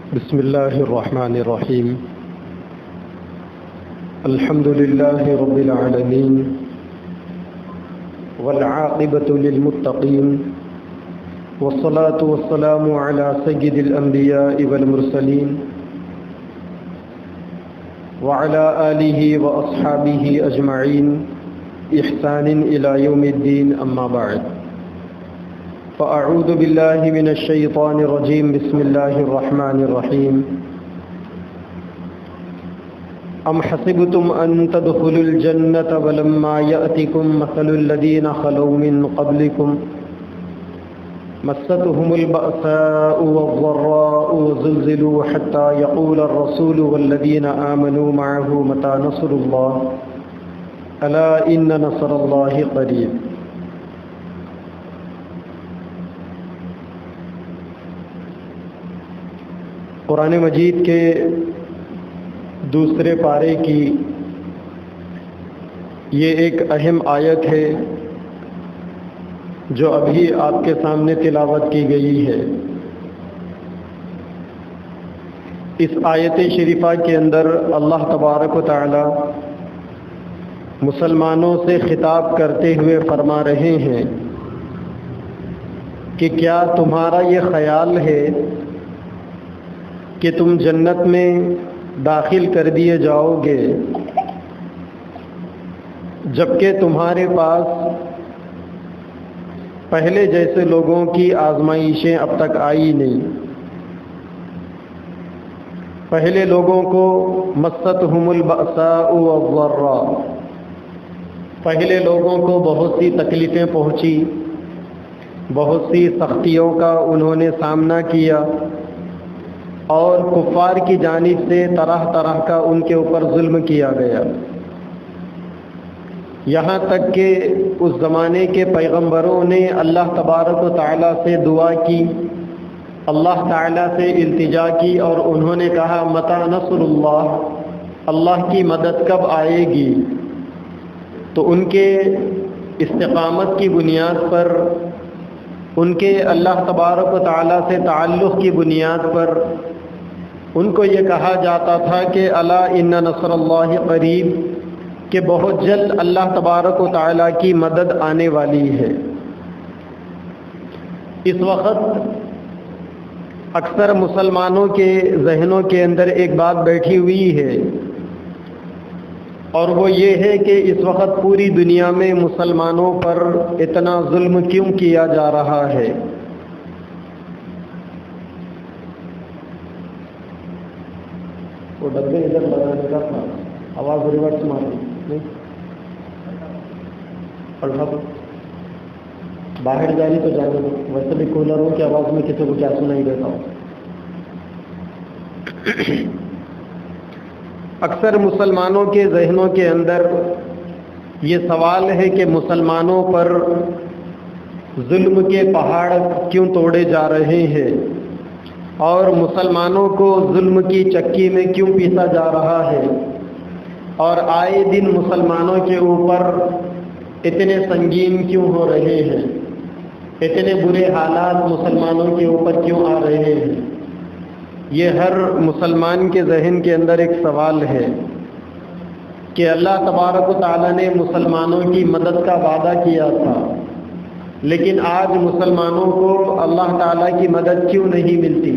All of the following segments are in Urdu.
بسم الله الرحمن الرحيم. الحمد لله رب العالمين والعاقبة للمتقين والصلاة والسلام على سيد الأنبياء والمرسلين وعلى آله وأصحابه أجمعين إحسان إلى يوم الدين. أما بعد، فأعوذ بالله من الشيطان الرجيم. بسم الله الرحمن الرحيم. أم حسبتم أن تدخلوا الجنة ولما يأتكم مثل الذين خلوا من قبلكم مستهم البأساء والضراء وزلزلوا حتى يقول الرسول والذين آمنوا معه متى نصر الله ألا إن نصر الله قريب. قرآن مجید کے دوسرے پارے کی یہ ایک اہم آیت ہے جو ابھی آپ کے سامنے تلاوت کی گئی ہے. اس آیت شریفہ کے اندر اللہ تبارک و تعالی مسلمانوں سے خطاب کرتے ہوئے فرما رہے ہیں کہ کیا تمہارا یہ خیال ہے کہ تم جنت میں داخل کر دیے جاؤ گے جبکہ تمہارے پاس پہلے جیسے لوگوں کی آزمائشیں اب تک آئی نہیں. پہلے لوگوں کو مستہم البأساء والضراء، پہلے لوگوں کو بہت سی تکلیفیں پہنچی، بہت سی سختیوں کا انہوں نے سامنا کیا، اور کفار کی جانب سے طرح طرح کا ان کے اوپر ظلم کیا گیا، یہاں تک کہ اس زمانے کے پیغمبروں نے اللہ تبارک و تعالیٰ سے دعا کی، اللہ تعالیٰ سے التجا کی، اور انہوں نے کہا متی نصر اللہ، اللہ کی مدد کب آئے گی. تو ان کے استقامت کی بنیاد پر، ان کے اللہ تبارک و تعالیٰ سے تعلق کی بنیاد پر ان کو یہ کہا جاتا تھا کہ الا ان نصر اللہ قریب، کہ بہت جلد اللہ تبارک و تعالیٰ کی مدد آنے والی ہے. اس وقت اکثر مسلمانوں کے ذہنوں کے اندر ایک بات بیٹھی ہوئی ہے، اور وہ یہ ہے کہ اس وقت پوری دنیا میں مسلمانوں پر اتنا ظلم کیوں کیا جا رہا ہے. وہ ڈبے ادھر لگانے کا تھا، آواز ریورس ماری نہیں، پڑھا تو باہر جانی تو جانے دو، ویسے بھی کولروں کی آواز میں کسی کو کیا سنائی دیتا ہوں. اکثر مسلمانوں کے ذہنوں کے اندر یہ سوال ہے کہ مسلمانوں پر ظلم کے پہاڑ کیوں توڑے جا رہے ہیں، اور مسلمانوں کو ظلم کی چکی میں کیوں پیسا جا رہا ہے، اور آئے دن مسلمانوں کے اوپر اتنے سنگین کیوں ہو رہے ہیں، اتنے برے حالات مسلمانوں کے اوپر کیوں آ رہے ہیں. یہ ہر مسلمان کے ذہن کے اندر ایک سوال ہے کہ اللہ تبارک و تعالیٰ نے مسلمانوں کی مدد کا وعدہ کیا تھا، لیکن آج مسلمانوں کو اللہ تعالیٰ کی مدد کیوں نہیں ملتی؟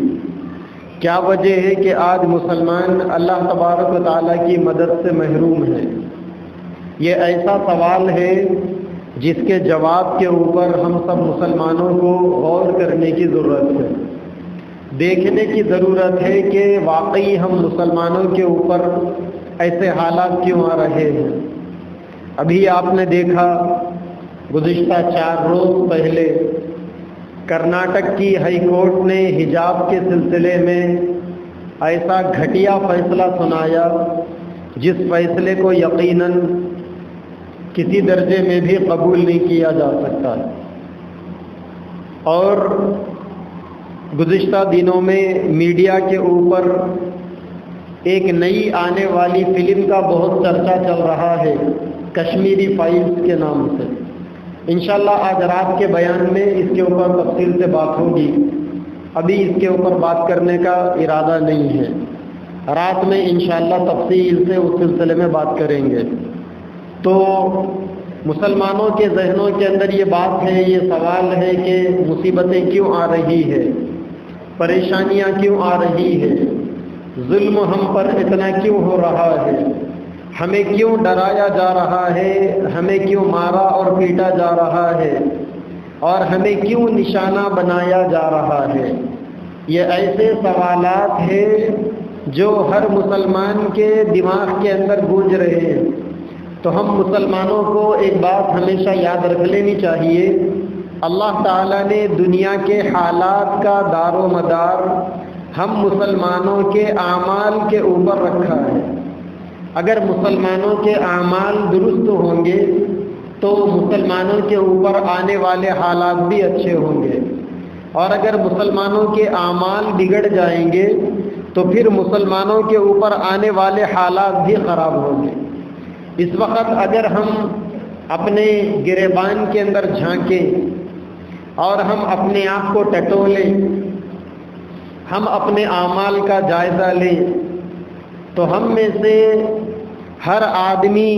کیا وجہ ہے کہ آج مسلمان اللہ تبارک و تعالیٰ کی مدد سے محروم ہے؟ یہ ایسا سوال ہے جس کے جواب کے اوپر ہم سب مسلمانوں کو غور کرنے کی ضرورت ہے، دیکھنے کی ضرورت ہے کہ واقعی ہم مسلمانوں کے اوپر ایسے حالات کیوں آ رہے ہیں. ابھی آپ نے دیکھا گزشتہ 4 روز پہلے کرناٹک کی ہائی کورٹ نے حجاب کے سلسلے میں ایسا گھٹیا فیصلہ سنایا جس فیصلے کو یقیناً کسی درجے میں بھی قبول نہیں کیا جا سکتا. اور گزشتہ دنوں میں میڈیا کے اوپر ایک نئی آنے والی فلم کا بہت چرچا چل رہا ہے، کشمیری فائلز کے نام سے. انشاءاللہ آج رات کے بیان میں اس کے اوپر تفصیل سے بات ہوگی ابھی اس کے اوپر بات کرنے کا ارادہ نہیں ہے، رات میں انشاءاللہ تفصیل سے اس سلسلے میں بات کریں گے۔ تو مسلمانوں کے ذہنوں کے اندر یہ بات ہے، یہ سوال ہے کہ مصیبتیں کیوں آ رہی ہے، پریشانیاں کیوں آ رہی ہے، ظلم ہم پر اتنا کیوں ہو رہا ہے، ہمیں کیوں ڈرایا جا رہا ہے، ہمیں کیوں مارا اور پیٹا جا رہا ہے، اور ہمیں کیوں نشانہ بنایا جا رہا ہے۔ یہ ایسے سوالات ہیں جو ہر مسلمان کے دماغ کے اندر گونج رہے ہیں۔ تو ہم مسلمانوں کو ایک بات ہمیشہ یاد رکھ لینی چاہیے، اللہ تعالیٰ نے دنیا کے حالات کا دار و مدار ہم مسلمانوں کے اعمال کے اوپر رکھا ہے۔ اگر مسلمانوں کے اعمال درست ہوں گے تو مسلمانوں کے اوپر آنے والے حالات بھی اچھے ہوں گے، اور اگر مسلمانوں کے اعمال بگڑ جائیں گے تو پھر مسلمانوں کے اوپر آنے والے حالات بھی خراب ہوں گے۔ اس وقت اگر ہم اپنے گریبان کے اندر جھانکیں اور ہم اپنے آپ کو ٹٹولیں، ہم اپنے اعمال کا جائزہ لیں، تو ہم میں سے ہر آدمی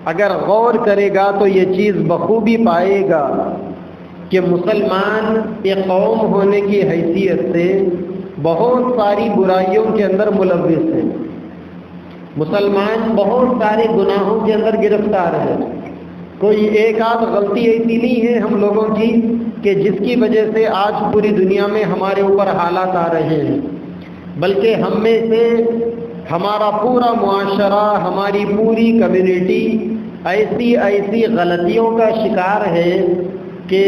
اگر غور کرے گا تو یہ چیز بخوبی پائے گا کہ مسلمان ایک قوم ہونے کی حیثیت سے بہت ساری برائیوں کے اندر ملوث ہے، مسلمان بہت سارے گناہوں کے اندر گرفتار ہے۔ کوئی ایک آدھ غلطی ایسی نہیں ہے ہم لوگوں کی کہ جس کی وجہ سے آج پوری دنیا میں ہمارے اوپر حالات آ رہے ہیں، بلکہ ہم میں سے ہمارا پورا معاشرہ، ہماری پوری کمیونٹی ایسی غلطیوں کا شکار ہے کہ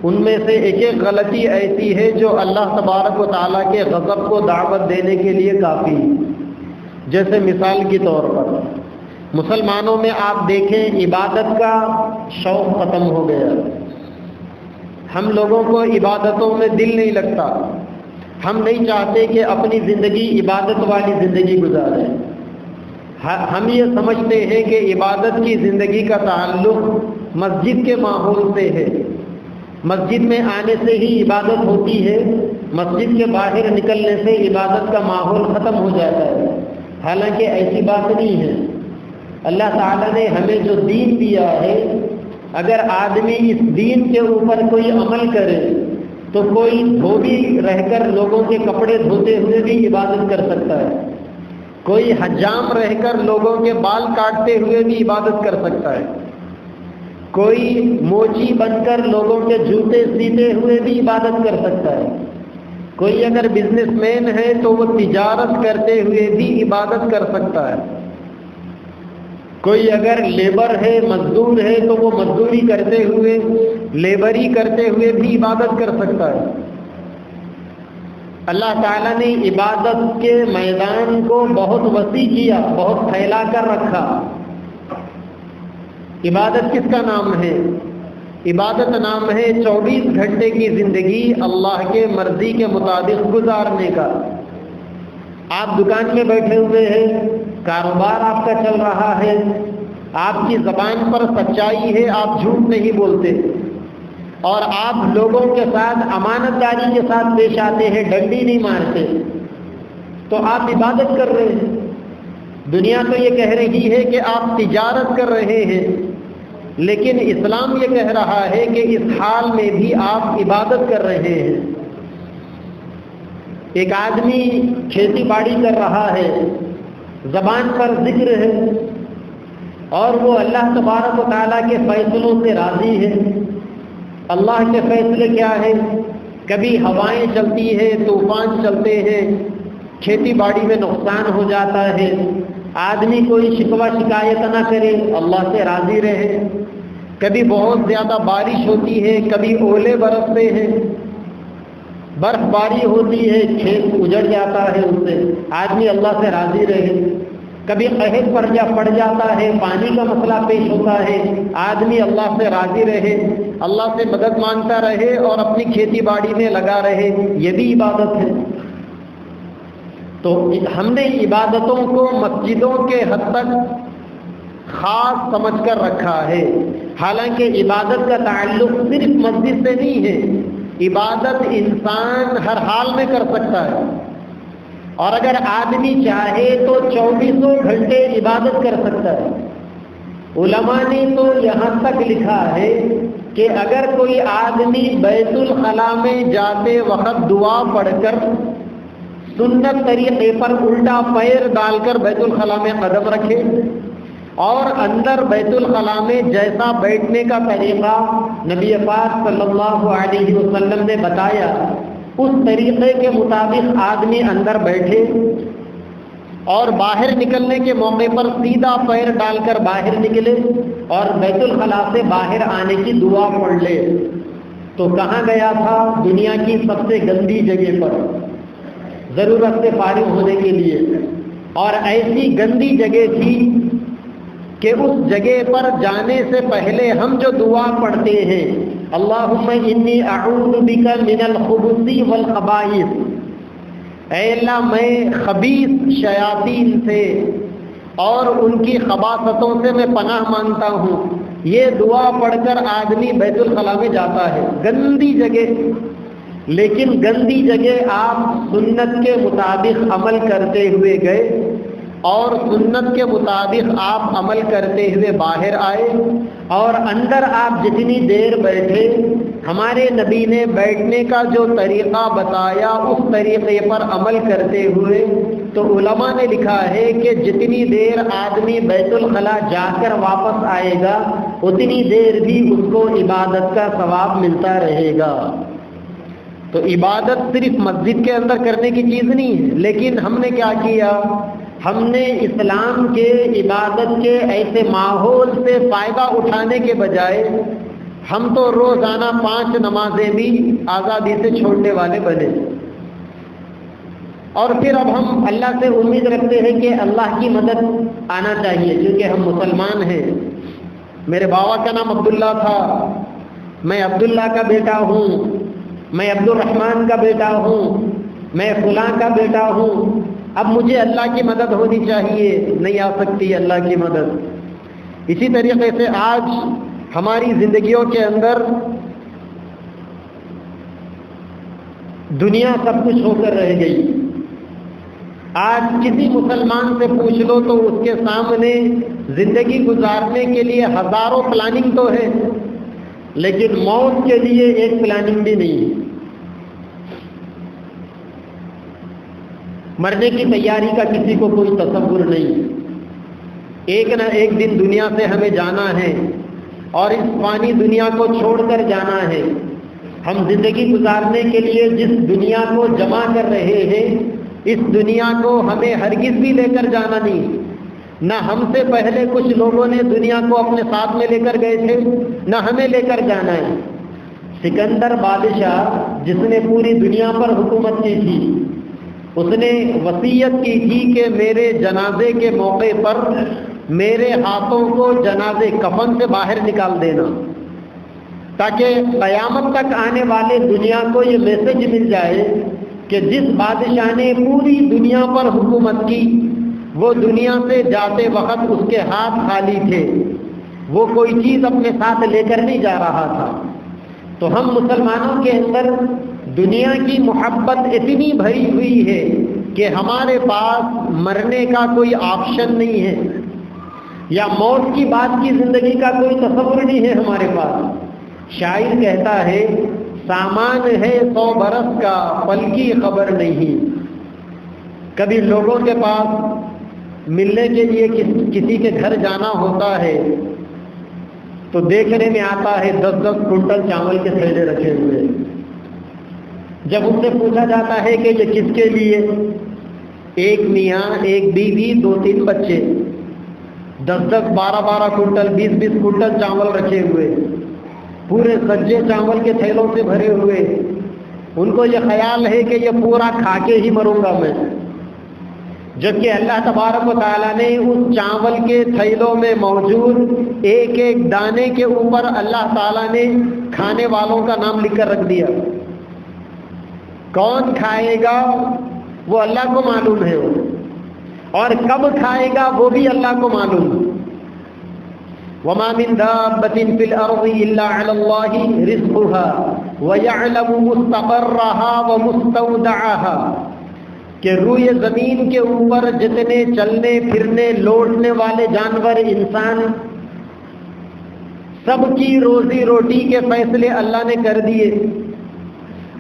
ان میں سے ایک ایک غلطی ایسی ہے جو اللہ تبارک و تعالیٰ کے غضب کو دعوت دینے کے لیے کافی ہے۔ جیسے مثال کے طور پر مسلمانوں میں آپ دیکھیں عبادت کا شوق ختم ہو گیا، ہم لوگوں کو عبادتوں میں دل نہیں لگتا، ہم نہیں چاہتے کہ اپنی زندگی عبادت والی زندگی گزاریں۔ ہم یہ سمجھتے ہیں کہ عبادت کی زندگی کا تعلق مسجد کے ماحول سے ہے، مسجد میں آنے سے ہی عبادت ہوتی ہے، مسجد کے باہر نکلنے سے عبادت کا ماحول ختم ہو جاتا ہے۔ حالانکہ ایسی بات نہیں ہے۔ اللہ تعالیٰ نے ہمیں جو دین دیا ہے، اگر آدمی اس دین کے اوپر کوئی عمل کرے تو کوئی دھوبی رہ کر لوگوں کے کپڑے دھوتے ہوئے بھی عبادت کر سکتا ہے، کوئی حجام رہ کر لوگوں کے بال کاٹتے ہوئے بھی عبادت کر سکتا ہے، کوئی موچی بن کر لوگوں کے جوتے سیتے ہوئے بھی عبادت کر سکتا ہے، کوئی اگر بزنس مین ہے تو وہ تجارت کرتے ہوئے بھی عبادت کر سکتا ہے، کوئی اگر لیبر ہے، مزدور ہے، تو وہ مزدوری کرتے ہوئے، لیبری کرتے ہوئے بھی عبادت کر سکتا ہے۔ اللہ تعالیٰ نے عبادت کے میدان کو بہت وسیع کیا، بہت پھیلا کر رکھا۔ عبادت کس کا نام ہے؟ عبادت نام ہے 24 گھنٹے کی زندگی اللہ کے مرضی کے مطابق گزارنے کا۔ آپ دکان میں بیٹھے ہوئے ہیں، کاروبار آپ کا چل رہا ہے، آپ کی زبان پر سچائی ہے، آپ جھوٹ نہیں بولتے، اور آپ لوگوں کے ساتھ امانت داری کے ساتھ پیش آتے ہیں، ڈنڈی نہیں مارتے، تو آپ عبادت کر رہے ہیں۔ دنیا تو یہ کہہ رہی ہے کہ آپ تجارت کر رہے ہیں، لیکن اسلام یہ کہہ رہا ہے کہ اس حال میں بھی آپ عبادت کر رہے ہیں۔ ایک آدمی کھیتی باڑی کر رہا ہے، زبان پر ذکر ہے، اور وہ اللہ تبارک و تعالیٰ کے فیصلوں سے راضی ہے۔ اللہ کے فیصلے کیا ہے؟ کبھی ہوائیں چلتی ہیں، طوفان چلتے ہیں، کھیتی باڑی میں نقصان ہو جاتا ہے، آدمی کوئی شکوہ شکایت نہ کرے، اللہ سے راضی رہے۔ کبھی بہت زیادہ بارش ہوتی ہے، کبھی اولے برستے ہیں، برف باری ہوتی ہے، کھیت اجڑ جاتا ہے، اس سے آدمی اللہ سے راضی رہے۔ کبھی قحط پڑ جاتا ہے، پانی کا مسئلہ پیش ہوتا ہے، آدمی اللہ سے راضی رہے، اللہ سے مدد مانگتا رہے اور اپنی کھیتی باڑی میں لگا رہے، یہ بھی عبادت ہے۔ تو ہم نے عبادتوں کو مسجدوں کے حد تک خاص سمجھ کر رکھا ہے، حالانکہ عبادت کا تعلق صرف مسجد سے نہیں ہے، عبادت انسان ہر حال میں کر سکتا ہے، اور اگر آدمی چاہے تو 24 گھنٹے عبادت کر سکتا ہے۔ علماء نے تو یہاں تک لکھا ہے کہ اگر کوئی آدمی بیت الخلا میں جاتے وقت دعا پڑھ کر سنت طریقے پر الٹا پیر ڈال کر بیت الخلا میں قدم رکھے، اور اندر بیت الخلا میں جیسا بیٹھنے کا طریقہ نبی پاک صلی اللہ علیہ وسلم نے بتایا، اس طریقے کے مطابق آدمی اندر بیٹھے اور باہر نکلنے کے موقع پر سیدھا پیر ڈال کر باہر نکلے اور بیت الخلا سے باہر آنے کی دعا پڑھ لے، تو کہاں گیا تھا؟ دنیا کی سب سے گندی جگہ پر، ضرورت سے فارغ ہونے کے لیے، اور ایسی گندی جگہ تھی کہ اس جگہ پر جانے سے پہلے ہم جو دعا پڑھتے ہیں، اللہم انی اعوذ بک من الخبث والخبائث، اے اللہ میں خبیث شیاطین سے اور ان کی خباثتوں سے میں پناہ مانگتا ہوں، یہ دعا پڑھ کر آدمی بیت الخلا میں جاتا ہے، گندی جگہ، لیکن گندی جگہ آپ سنت کے مطابق عمل کرتے ہوئے گئے اور سنت کے مطابق آپ عمل کرتے ہوئے باہر آئے، اور اندر آپ جتنی دیر بیٹھے ہمارے نبی نے بیٹھنے کا جو طریقہ بتایا اس طریقے پر عمل کرتے ہوئے، تو علماء نے لکھا ہے کہ جتنی دیر آدمی بیت الخلا جا کر واپس آئے گا اتنی دیر بھی اس کو عبادت کا ثواب ملتا رہے گا۔ تو عبادت صرف مسجد کے اندر کرنے کی چیز نہیں ہے، لیکن ہم نے کیا کیا؟ ہم نے اسلام کے عبادت کے ایسے ماحول سے فائدہ اٹھانے کے بجائے ہم تو روزانہ 5 نمازیں بھی آزادی سے چھوڑنے والے بنے، اور پھر اب ہم اللہ سے امید رکھتے ہیں کہ اللہ کی مدد آنا چاہیے کیونکہ ہم مسلمان ہیں۔ میرے بابا کا نام عبداللہ تھا، میں عبداللہ کا بیٹا ہوں، میں عبد الرحمن کا بیٹا ہوں، میں فلاں کا بیٹا ہوں، اب مجھے اللہ کی مدد ہونی چاہیے، نہیں آ سکتی اللہ کی مدد۔ اسی طریقے سے آج ہماری زندگیوں کے اندر دنیا سب کچھ ہو کر رہ گئی۔ آج کسی مسلمان سے پوچھ لو تو اس کے سامنے زندگی گزارنے کے لیے ہزاروں پلاننگ تو ہے، لیکن موت کے لیے ایک پلاننگ بھی نہیں۔ مرنے کی تیاری کا کسی کو کوئی تصور نہیں۔ ایک نہ ایک دن دنیا سے ہمیں جانا ہے، اور اس فانی دنیا کو چھوڑ کر جانا ہے۔ ہم زندگی گزارنے کے لیے جس دنیا کو جمع کر رہے ہیں، اس دنیا کو ہمیں ہرگز بھی لے کر جانا نہیں۔ نہ ہم سے پہلے کچھ لوگوں نے دنیا کو اپنے ساتھ میں لے کر گئے تھے، نہ ہمیں لے کر جانا ہے۔ سکندر بادشاہ جس نے پوری دنیا پر حکومت کی تھی، اس نے وصیت کی تھی کہ میرے جنازے کے موقع پر میرے ہاتھوں کو جنازے کفن سے باہر نکال دینا، تاکہ قیامت تک آنے والے دنیا کو یہ میسج مل جائے کہ جس بادشاہ نے پوری دنیا پر حکومت کی وہ دنیا سے جاتے وقت اس کے ہاتھ خالی تھے، وہ کوئی چیز اپنے ساتھ لے کر نہیں جا رہا تھا۔ تو ہم مسلمانوں کے اندر دنیا کی محبت اتنی بھری ہوئی ہے کہ ہمارے پاس مرنے کا کوئی آپشن نہیں ہے، یا موت کی بعد کی زندگی کا کوئی تصور نہیں ہے ہمارے پاس۔ شاعر کہتا ہے، سامان ہے 100 برس کا، پل کی خبر نہیں۔ کبھی لوگوں کے پاس ملنے کے لیے کسی کے گھر جانا ہوتا ہے تو دیکھنے میں آتا ہے 10-10 کنٹل چاول کے تھیلے رکھے ہوئے۔ جب ان سے پوچھا جاتا ہے کہ یہ کس کے لیے، ایک میاں، ایک بیوی، 2-3 بچے، 10-10 12-12 کنٹل 20-20 کنٹل چاول رکھے ہوئے، پورے سجے چاول کے تھیلوں سے بھرے ہوئے۔ ان کو یہ خیال ہے کہ یہ پورا کھا کے ہی مروں گا میں، جبکہ اللہ تبارک و تعالیٰ نے اس چاول کے تھیلوں میں موجود ایک ایک دانے کے اوپر اللہ تعالیٰ نے کھانے والوں کا نام لکھ کر رکھ دیا۔ کون کھائے گا وہ اللہ کو معلوم ہے، اور کب کھائے گا وہ بھی اللہ کو معلوم ہے۔ وَمَا مِن دَابَّةٍ فِي الْأَرْضِ إِلَّا عَلَى اللَّهِ رِزْقُهَا وَيَعْلَمُ مُسْتَقَرَّهَا وَمُسْتَوْدَعَهَا کہ روئے زمین کے اوپر جتنے چلنے پھرنے لوٹنے والے جانور انسان سب کی روزی روٹی کے فیصلے اللہ نے کر دیے،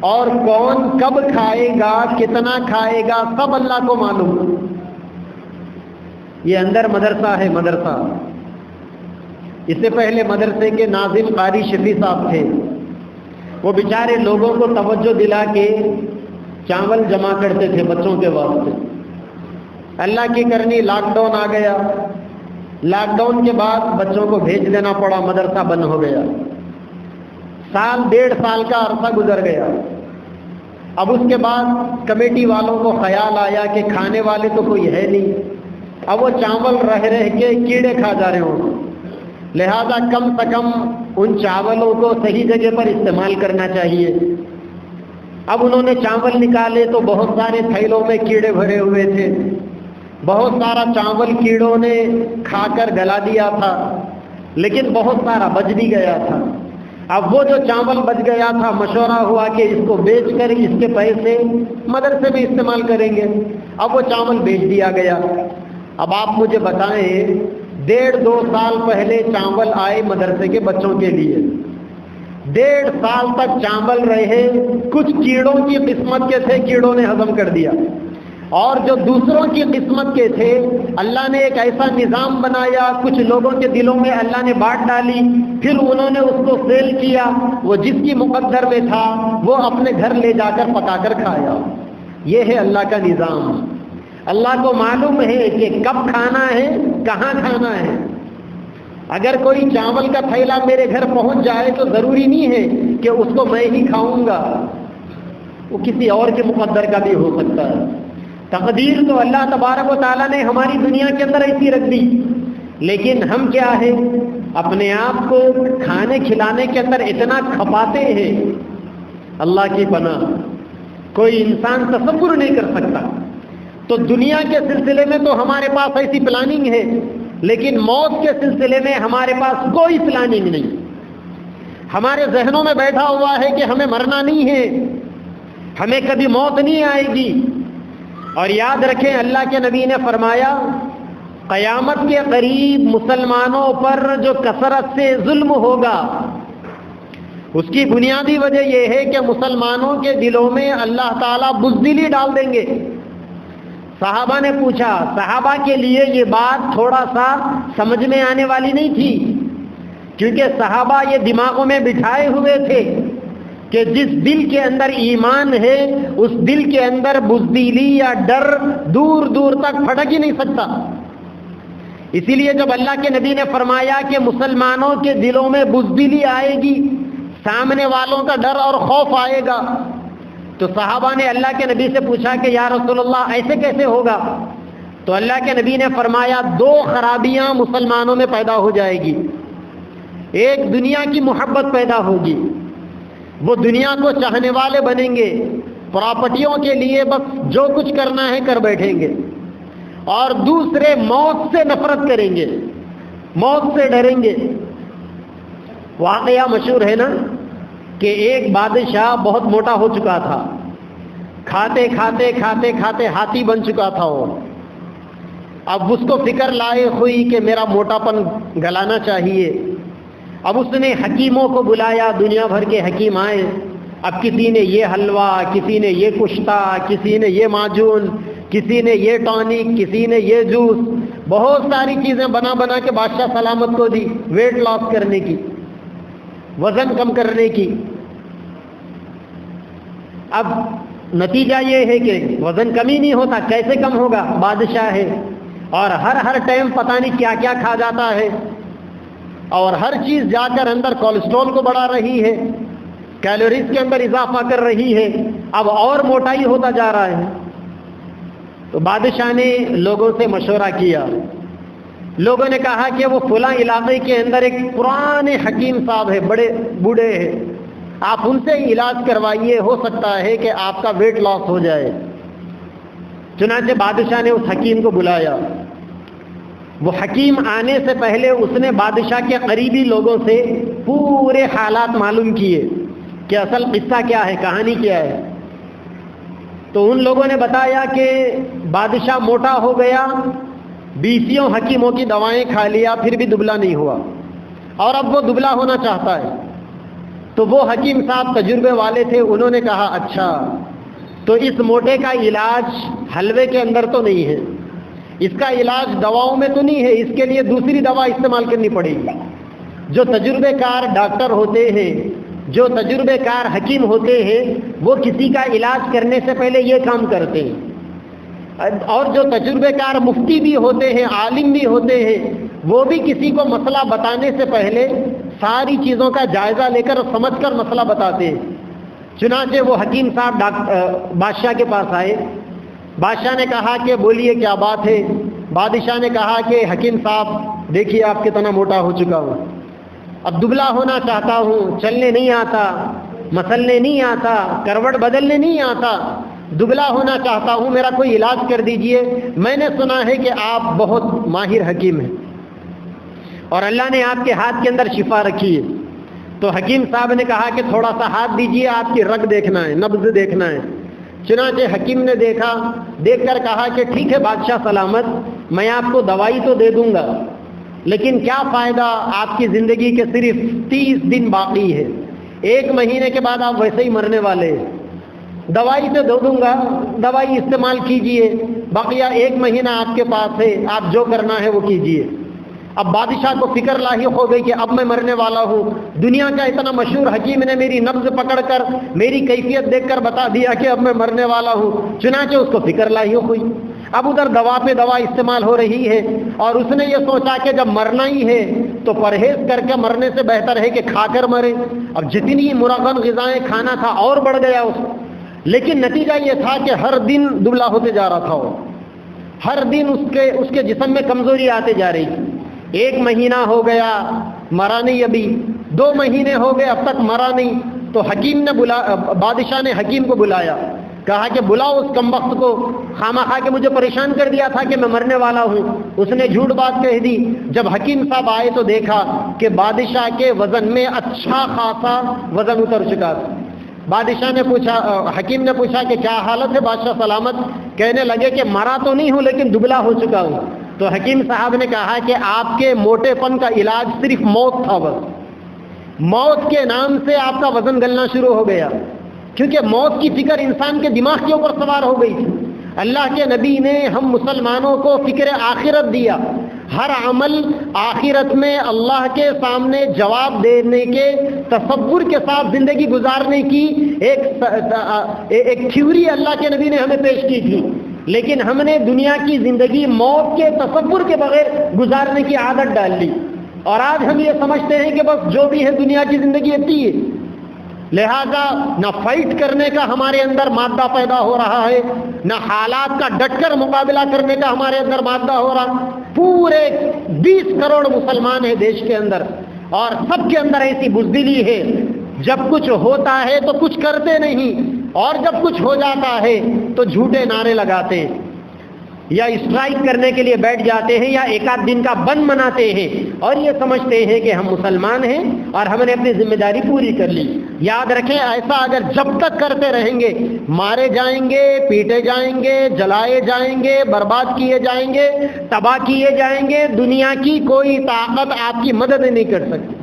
اور کون کب کھائے گا کتنا کھائے گا سب اللہ کو معلوم۔ یہ اندر مدرسہ ہے، مدرسہ۔ اس سے پہلے مدرسے کے ناظم قاری شفیع صاحب تھے، وہ بیچارے لوگوں کو توجہ دلا کے چاول جمع کرتے تھے بچوں کے واسطے۔ اللہ کی کرنی لاک ڈاؤن آ گیا، لاک ڈاؤن کے بعد بچوں کو بھیج دینا پڑا، مدرسہ بند ہو گیا، سال ڈیڑھ سال کا عرصہ گزر گیا۔ اب اس کے بعد کمیٹی والوں کو خیال آیا کہ کھانے والے تو کوئی ہے نہیں، اب وہ چاول رہ کے کیڑے کھا جا رہے ہوں، لہذا کم سے کم ان چاولوں کو صحیح جگہ پر استعمال کرنا چاہیے۔ اب انہوں نے چاول نکالے تو بہت سارے تھیلوں میں کیڑے بھرے ہوئے تھے، بہت سارا چاول کیڑوں نے کھا کر گلا دیا تھا، لیکن بہت سارا بچ بھی گیا تھا۔ اب وہ جو چاول بچ گیا تھا مشورہ ہوا کہ اس کو بیچ کر اس کے پیسے مدرسے میں استعمال کریں گے، اب وہ چاول بیچ دیا گیا۔ اب آپ مجھے بتائیں، 1.5-2 سال پہلے چاول آئے مدرسے کے بچوں کے لیے، 1.5 سال تک چاول رہے، کچھ کیڑوں کی قسمت کے تھے کیڑوں نے ہضم کر دیا، اور جو دوسروں کی قسمت کے تھے اللہ نے ایک ایسا نظام بنایا، کچھ لوگوں کے دلوں میں اللہ نے بات ڈالی، پھر انہوں نے اس کو سیل کیا، وہ جس کی مقدر میں تھا وہ اپنے گھر لے جا کر پکا کر کھایا۔ یہ ہے اللہ کا نظام۔ اللہ کو معلوم ہے کہ کب کھانا ہے، کہاں کھانا ہے۔ اگر کوئی چاول کا تھیلا میرے گھر پہنچ جائے تو ضروری نہیں ہے کہ اس کو میں ہی کھاؤں گا، وہ کسی اور کے مقدر کا بھی ہو سکتا ہے۔ تقدیر تو اللہ تبارک و تعالیٰ نے ہماری دنیا کے اندر ایسی رکھ دی، لیکن ہم کیا ہے، اپنے آپ کو کھانے کھلانے کے اندر اتنا کھپاتے ہیں، اللہ کی پناہ کوئی انسان تصور نہیں کر سکتا۔ تو دنیا کے سلسلے میں تو ہمارے پاس ایسی پلاننگ ہے، لیکن موت کے سلسلے میں ہمارے پاس کوئی پلاننگ نہیں۔ ہمارے ذہنوں میں بیٹھا ہوا ہے کہ ہمیں مرنا نہیں ہے، ہمیں کبھی موت نہیں آئے گی۔ اور یاد رکھیں اللہ کے نبی نے فرمایا، قیامت کے قریب مسلمانوں پر جو کثرت سے ظلم ہوگا اس کی بنیادی وجہ یہ ہے کہ مسلمانوں کے دلوں میں اللہ تعالیٰ بزدلی ڈال دیں گے۔ صحابہ نے پوچھا، صحابہ کے لیے یہ بات تھوڑا سا سمجھ میں آنے والی نہیں تھی، کیونکہ صحابہ یہ دماغوں میں بٹھائے ہوئے تھے کہ جس دل کے اندر ایمان ہے اس دل کے اندر بزدلی یا ڈر دور دور تک پھٹک ہی نہیں سکتا۔ اسی لیے جب اللہ کے نبی نے فرمایا کہ مسلمانوں کے دلوں میں بزدلی آئے گی، سامنے والوں کا ڈر اور خوف آئے گا، تو صحابہ نے اللہ کے نبی سے پوچھا کہ یا رسول اللہ ایسے کیسے ہوگا؟ تو اللہ کے نبی نے فرمایا 2 خرابیاں مسلمانوں میں پیدا ہو جائے گی۔ ایک دنیا کی محبت پیدا ہوگی، وہ دنیا کو چاہنے والے بنیں گے، پراپرٹیوں کے لیے بس جو کچھ کرنا ہے کر بیٹھیں گے، اور دوسرے موت سے نفرت کریں گے، موت سے ڈریں گے۔ واقعہ مشہور ہے نا کہ ایک بادشاہ بہت موٹا ہو چکا تھا، کھاتے کھاتے کھاتے کھاتے ہاتھی بن چکا تھا وہ۔ اب اس کو فکر لائے ہوئی کہ میرا موٹاپن گلانا چاہیے۔ اب اس نے حکیموں کو بلایا، دنیا بھر کے حکیم آئے، اب کسی نے یہ حلوہ، کسی نے یہ کشتا، کسی نے یہ معجون، کسی نے یہ ٹانک، کسی نے یہ جوس، بہت ساری چیزیں بنا بنا کے بادشاہ سلامت کو دی، ویٹ لاس کرنے کی، وزن کم کرنے کی۔ اب نتیجہ یہ ہے کہ وزن کم ہی نہیں ہوتا، کیسے کم ہوگا؟ بادشاہ ہے اور ہر ٹائم پتہ نہیں کیا کیا کھا جاتا ہے، اور ہر چیز جا کر اندر کولیسٹرول کو بڑھا رہی ہے، کیلوریز کے اندر اضافہ کر رہی ہے، اب اور موٹائی ہوتا جا رہا ہے۔ تو بادشاہ نے لوگوں سے مشورہ کیا، لوگوں نے کہا کہ وہ فلاں علاقے کے اندر ایک پرانے حکیم صاحب ہے، بڑے بوڑھے ہیں، آپ ان سے علاج کروائیے، ہو سکتا ہے کہ آپ کا ویٹ لاس ہو جائے۔ چنانچہ بادشاہ نے اس حکیم کو بلایا۔ وہ حکیم آنے سے پہلے اس نے بادشاہ کے قریبی لوگوں سے پورے حالات معلوم کیے کہ اصل قصہ کیا ہے، کہانی کیا ہے؟ تو ان لوگوں نے بتایا کہ بادشاہ موٹا ہو گیا، 20 حکیموں کی دوائیں کھا لیا، پھر بھی دبلا نہیں ہوا، اور اب وہ دبلا ہونا چاہتا ہے۔ تو وہ حکیم صاحب تجربے والے تھے، انہوں نے کہا اچھا تو اس موٹے کا علاج حلوے کے اندر تو نہیں ہے، اس کا علاج دواؤں میں تو نہیں ہے، اس کے لیے دوسری دوا استعمال کرنی پڑے گی۔ جو تجربے کار ڈاکٹر ہوتے ہیں، جو تجربے کار حکیم ہوتے ہیں، وہ کسی کا علاج کرنے سے پہلے یہ کام کرتے ہیں، اور جو تجربے کار مفتی بھی ہوتے ہیں، عالم بھی ہوتے ہیں، وہ بھی کسی کو مسئلہ بتانے سے پہلے ساری چیزوں کا جائزہ لے کر سمجھ کر مسئلہ بتاتے ہیں۔ چنانچہ وہ حکیم صاحب بادشاہ کے پاس آئے، بادشاہ نے کہا کہ بولیے کیا بات ہے؟ بادشاہ نے کہا کہ حکیم صاحب دیکھیے آپ کتنا موٹا ہو چکا ہوں، اب دبلا ہونا چاہتا ہوں، چلنے نہیں آتا، مسلنے نہیں آتا، کروٹ بدلنے نہیں آتا، دبلا ہونا چاہتا ہوں، میرا کوئی علاج کر دیجئے۔ میں نے سنا ہے کہ آپ بہت ماہر حکیم ہیں اور اللہ نے آپ کے ہاتھ کے اندر شفا رکھی ہے۔ تو حکیم صاحب نے کہا کہ تھوڑا سا ہاتھ دیجئے، آپ کی رگ دیکھنا ہے، نبض دیکھنا ہے۔ چنانچہ حکیم نے دیکھا، دیکھ کر کہا کہ ٹھیک ہے بادشاہ سلامت، میں آپ کو دوائی تو دے دوں گا، لیکن کیا فائدہ، آپ کی زندگی کے صرف 30 دن باقی ہے، 1 مہینے کے بعد آپ ویسے ہی مرنے والے ہیں۔ دوائی تو دے دوں گا، دوائی استعمال کیجئے، بقیہ 1 مہینہ آپ کے پاس ہے، آپ جو کرنا ہے وہ کیجئے۔ اب بادشاہ کو فکر لاحق ہو گئی کہ اب میں مرنے والا ہوں، دنیا کا اتنا مشہور حکیم نے میری نبض پکڑ کر، میری کیفیت دیکھ کر بتا دیا کہ اب میں مرنے والا ہوں۔ چنانچہ اس کو فکر لاحق ہوئی، اب ادھر دوا پہ دوا استعمال ہو رہی ہے، اور اس نے یہ سوچا کہ جب مرنا ہی ہے تو پرہیز کر کے مرنے سے بہتر ہے کہ کھا کر مرے۔ اب جتنی مرغن غذائیں کھانا تھا اور بڑھ گیا اس، لیکن نتیجہ یہ تھا کہ ہر دن دبلا ہوتے جا رہا تھا، وہ ہر دن اس کے جسم میں کمزوری آتے جا رہی تھی۔ 1 مہینہ ہو گیا، مرا نہیں، ابھی 2 مہینے ہو گئے، اب تک مرا نہیں۔ تو بادشاہ نے حکیم کو بلایا، کہا کہ بلاؤ اس کمبخت کو، خامخواہ کے مجھے پریشان کر دیا تھا کہ میں مرنے والا ہوں، اس نے جھوٹ بات کہہ دی۔ جب حکیم صاحب آئے تو دیکھا کہ بادشاہ کے وزن میں اچھا خاصا وزن اتر چکا تھا۔ بادشاہ نے پوچھا، حکیم نے پوچھا کہ کیا حالت ہے بادشاہ سلامت؟ کہنے لگے کہ مرا تو نہیں ہوں لیکن دبلا ہو چکا ہوں۔ تو حکیم صاحب نے کہا کہ آپ کے موٹے پن کا علاج صرف موت تھا، بس موت کے نام سے آپ کا وزن گلنا شروع ہو گیا، کیونکہ موت کی فکر انسان کے دماغ کے اوپر سوار ہو گئی تھی۔ اللہ کے نبی نے ہم مسلمانوں کو فکر آخرت دیا، ہر عمل آخرت میں اللہ کے سامنے جواب دینے کے تصور کے ساتھ زندگی گزارنے کی ایک تھیوری اللہ کے نبی نے ہمیں پیش کی تھی، لیکن ہم نے دنیا کی زندگی موت کے تصور کے بغیر گزارنے کی عادت ڈال لی، اور آج ہم یہ سمجھتے ہیں کہ بس جو بھی ہے دنیا کی زندگی اتنی ہے، لہذا نہ فائٹ کرنے کا ہمارے اندر مادہ پیدا ہو رہا ہے، نہ حالات کا ڈٹ کر مقابلہ کرنے کا ہمارے اندر مادہ ہو رہا۔ پورے 20 کروڑ مسلمان ہیں دیش کے اندر، اور سب کے اندر ایسی بزدلی ہے، جب کچھ ہوتا ہے تو کچھ کرتے نہیں، اور جب کچھ ہو جاتا ہے تو جھوٹے نعرے لگاتے ہیں، یا اسٹرائک کرنے کے لیے بیٹھ جاتے ہیں، یا ایک آدھ دن کا بند مناتے ہیں، اور یہ سمجھتے ہیں کہ ہم مسلمان ہیں اور ہم نے اپنی ذمہ داری پوری کر لی۔ یاد رکھیں، ایسا اگر جب تک کرتے رہیں گے، مارے جائیں گے، پیٹے جائیں گے، جلائے جائیں گے، برباد کیے جائیں گے، تباہ کیے جائیں گے، دنیا کی کوئی طاقت آپ کی مدد نہیں کر سکتی۔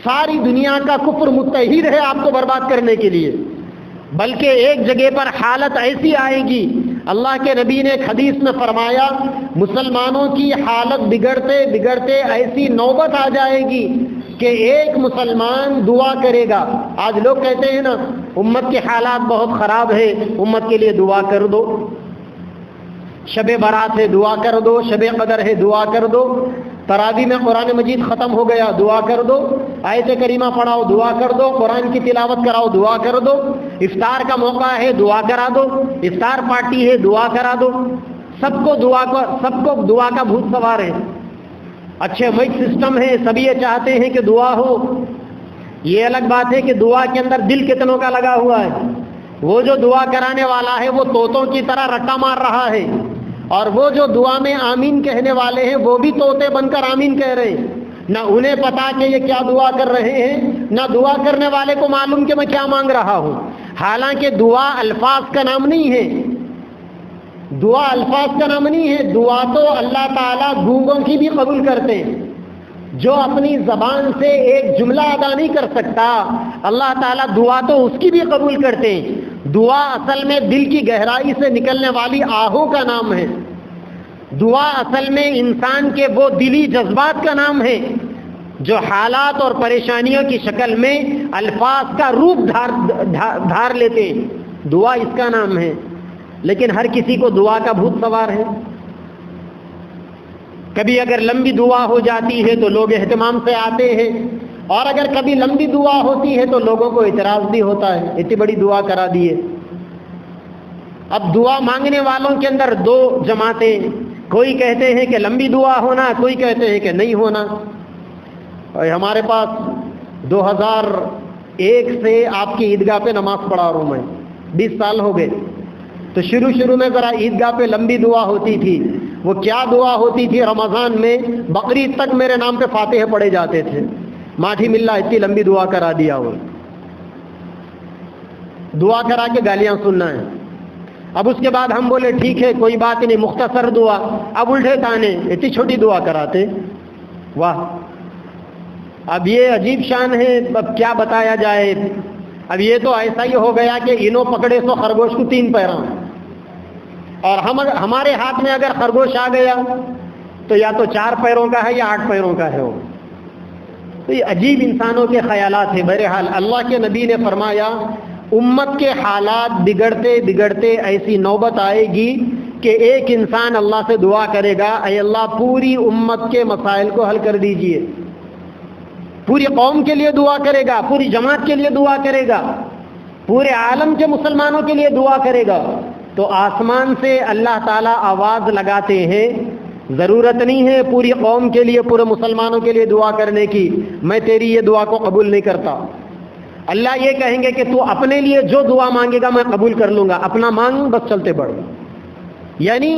ساری دنیا کا کفر متحد ہے آپ کو برباد کرنے کے لیے، بلکہ ایک جگہ پر حالت ایسی آئے گی، اللہ کے نبی نے ایک حدیث میں فرمایا، مسلمانوں کی حالت بگڑتے بگڑتے ایسی نوبت آ جائے گی کہ ایک مسلمان دعا کرے گا۔ آج لوگ کہتے ہیں نا، امت کے حالات بہت خراب ہے، امت کے لیے دعا کر دو، شب برات ہے دعا کر دو، شب قدر ہے دعا کر دو، تراویح میں قرآن مجید ختم ہو گیا دعا کر دو، آیت کریمہ پڑھاؤ دعا کر دو، قرآن کی تلاوت کراؤ دعا کر دو، افطار کا موقع ہے دعا کرا دو، افطار پارٹی ہے دعا کرا دو، سب کو دعا کا بھوت سوار ہے۔ اچھے مائک سسٹم ہے، سبھی یہ چاہتے ہیں کہ دعا ہو۔ یہ الگ بات ہے کہ دعا کے اندر دل کتنوں کا لگا ہوا ہے۔ وہ جو دعا کرانے والا ہے وہ طوطوں کی طرح رٹا مار رہا ہے، اور وہ جو دعا میں آمین کہنے والے ہیں وہ بھی طوطے بن کر آمین کہہ رہے ہیں۔ نہ انہیں پتا کہ یہ کیا دعا کر رہے ہیں، نہ دعا کرنے والے کو معلوم کہ میں کیا مانگ رہا ہوں. حالانکہ دعا الفاظ کا نام نہیں ہے، دعا الفاظ کا نام نہیں ہے. دعا تو اللہ تعالیٰ گونگوں کی بھی قبول کرتے ہیں. جو اپنی زبان سے ایک جملہ ادا نہیں کر سکتا، اللہ تعالیٰ دعا تو اس کی بھی قبول کرتے ہیں. دعا اصل میں دل کی گہرائی سے نکلنے والی آہوں کا نام ہے. دعا اصل میں انسان کے وہ دلی جذبات کا نام ہے جو حالات اور پریشانیوں کی شکل میں الفاظ کا روپ دھار لیتے ہیں. دعا اس کا نام ہے. لیکن ہر کسی کو دعا کا بھوت سوار ہے. کبھی اگر لمبی دعا ہو جاتی ہے تو لوگ اہتمام سے آتے ہیں، اور اگر کبھی لمبی دعا ہوتی ہے تو لوگوں کو اعتراض بھی ہوتا ہے، اتنی بڑی دعا کرا دیے. اب دعا مانگنے والوں کے اندر دو جماعتیں، کوئی کہتے ہیں کہ لمبی دعا ہونا، کوئی کہتے ہیں کہ نہیں ہونا. اور ہمارے پاس 2001 سے آپ کی عیدگاہ پہ نماز پڑھا رہا ہوں میں، 20 سال ہو گئے. تو شروع میں ذرا عیدگاہ پہ لمبی دعا ہوتی تھی. وہ کیا دعا ہوتی تھی؟ رمضان میں بقرعید تک میرے نام پہ فاتحے پڑھے جاتے تھے. ماٹھی ملا اتنی لمبی دعا کرا دیا ہو، دعا کرا کے گالیاں سننا ہے. اب اس کے بعد ہم بولے ٹھیک ہے کوئی بات نہیں، مختصر دعا. اب الٹے تانے، اتنی چھوٹی دعا کراتے. واہ، اب یہ عجیب شان ہے. اب کیا بتایا جائے. اب یہ تو ایسا ہی ہو گیا کہ انہوں پکڑے سو خرگوش کو 3 پیراں، اور ہمارے ہاتھ میں اگر خرگوش آ گیا تو یا تو 4 پیروں کا ہے یا 8 پیروں کا ہے. وہ تو یہ عجیب انسانوں کے خیالات ہیں. بہرحال اللہ کے نبی نے فرمایا امت کے حالات بگڑتے بگڑتے ایسی نوبت آئے گی کہ ایک انسان اللہ سے دعا کرے گا، اے اللہ پوری امت کے مسائل کو حل کر دیجئے. پوری قوم کے لیے دعا کرے گا، پوری جماعت کے لیے دعا کرے گا، پورے عالم کے مسلمانوں کے لیے دعا کرے گا. تو آسمان سے اللہ تعالیٰ آواز لگاتے ہیں، ضرورت نہیں ہے پوری قوم کے لیے، پورے مسلمانوں کے لیے دعا کرنے کی، میں تیری یہ دعا کو قبول نہیں کرتا. اللہ یہ کہیں گے کہ تو اپنے لیے جو دعا مانگے گا میں قبول کر لوں گا، اپنا مانگ بس چلتے بڑھ. یعنی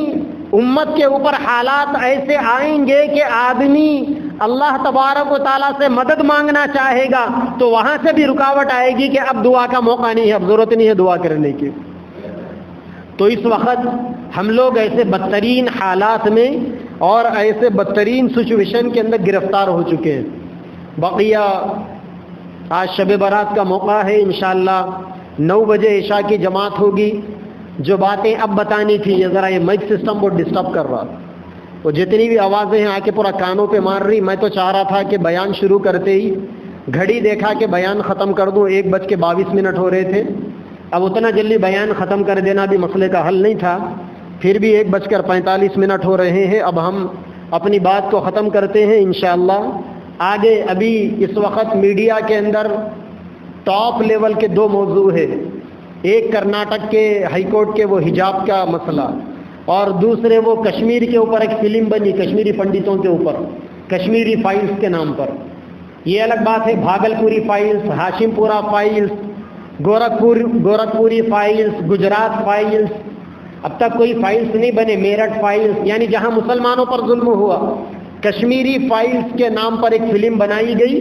امت کے اوپر حالات ایسے آئیں گے کہ آدمی اللہ تبارک و تعالیٰ سے مدد مانگنا چاہے گا تو وہاں سے بھی رکاوٹ آئے گی کہ اب دعا کا موقع نہیں ہے، اب ضرورت نہیں ہے دعا کرنے کی. تو اس وقت ہم لوگ ایسے بدترین حالات میں اور ایسے بدترین سچویشن کے اندر گرفتار ہو چکے ہیں. بقیہ آج شب برات کا موقع ہے، انشاءاللہ 9 بجے عشاء کی جماعت ہوگی. جو باتیں اب بتانی تھی یہ ذرا یہ مائک سسٹم کو ڈسٹرب کر رہا، وہ جتنی بھی آوازیں ہیں آ کے پورا کانوں پہ مار رہی. میں تو چاہ رہا تھا کہ بیان شروع کرتے ہی گھڑی دیکھا کہ بیان ختم کر دوں، 1:22 ہو رہے تھے. اب اتنا جلدی بیان ختم کر دینا بھی مسئلے کا حل نہیں تھا، پھر بھی 1:45 ہو رہے ہیں. اب ہم اپنی بات کو ختم کرتے ہیں انشاءاللہ. آگے ابھی اس وقت میڈیا کے اندر ٹاپ لیول کے 2 موضوع ہیں. ایک کرناٹک کے ہائی کورٹ کے وہ حجاب کا مسئلہ، اور دوسرے وہ کشمیر کے اوپر ایک فلم بنی کشمیری پنڈتوں کے اوپر، کشمیری فائلز کے نام پر. یہ الگ بات ہے، بھاگلپوری فائلز، ہاشم پورہ files, Gorakhpuri files, Gujarat files. اب تک کوئی فائلز نہیں بنے. میرٹھ فائلز، یعنی جہاں مسلمانوں پر ظلم ہوا، کشمیری فائلز کے نام پر ایک فلم بنائی گئی،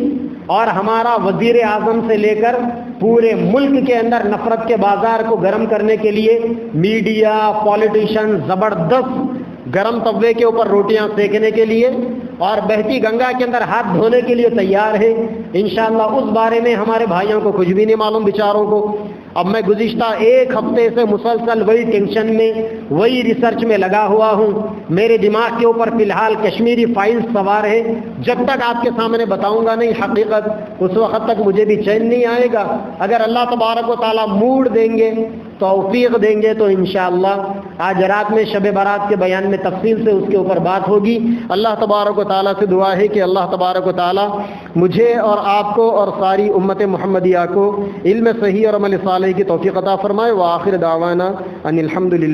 اور ہمارا وزیر اعظم سے لے کر پورے ملک کے اندر نفرت کے بازار کو گرم کرنے کے لیے میڈیا، پولیٹیشین زبردست گرم توے کے اوپر روٹیاں سیکنے کے لیے اور بہتی گنگا کے اندر ہاتھ دھونے کے لیے تیار ہے. انشاءاللہ اس بارے میں ہمارے بھائیوں کو کچھ بھی نہیں معلوم بیچاروں کو. اب میں گزشتہ 1 ہفتے سے مسلسل وہی ٹینشن میں، وہی ریسرچ میں لگا ہوا ہوں. میرے دماغ کے اوپر فی الحال کشمیری فائلز سوار ہے. جب تک آپ کے سامنے بتاؤں گا نہیں حقیقت، اس وقت تک مجھے بھی چین نہیں آئے گا. اگر اللہ تبارک و تعالیٰ موڈ دیں گے، توفیق دیں گے، تو انشاءاللہ آج رات میں شب برات کے بیان میں تفصیل سے اس کے اوپر بات ہوگی. اللہ تبارک و تعالیٰ سے دعا ہے کہ اللہ تبارک و تعالیٰ مجھے اور آپ کو اور ساری امت محمدیہ کو علم صحیح اور عمل صالح کی توفیق عطا فرمائے. وآخر دعوانا ان الحمدللہ.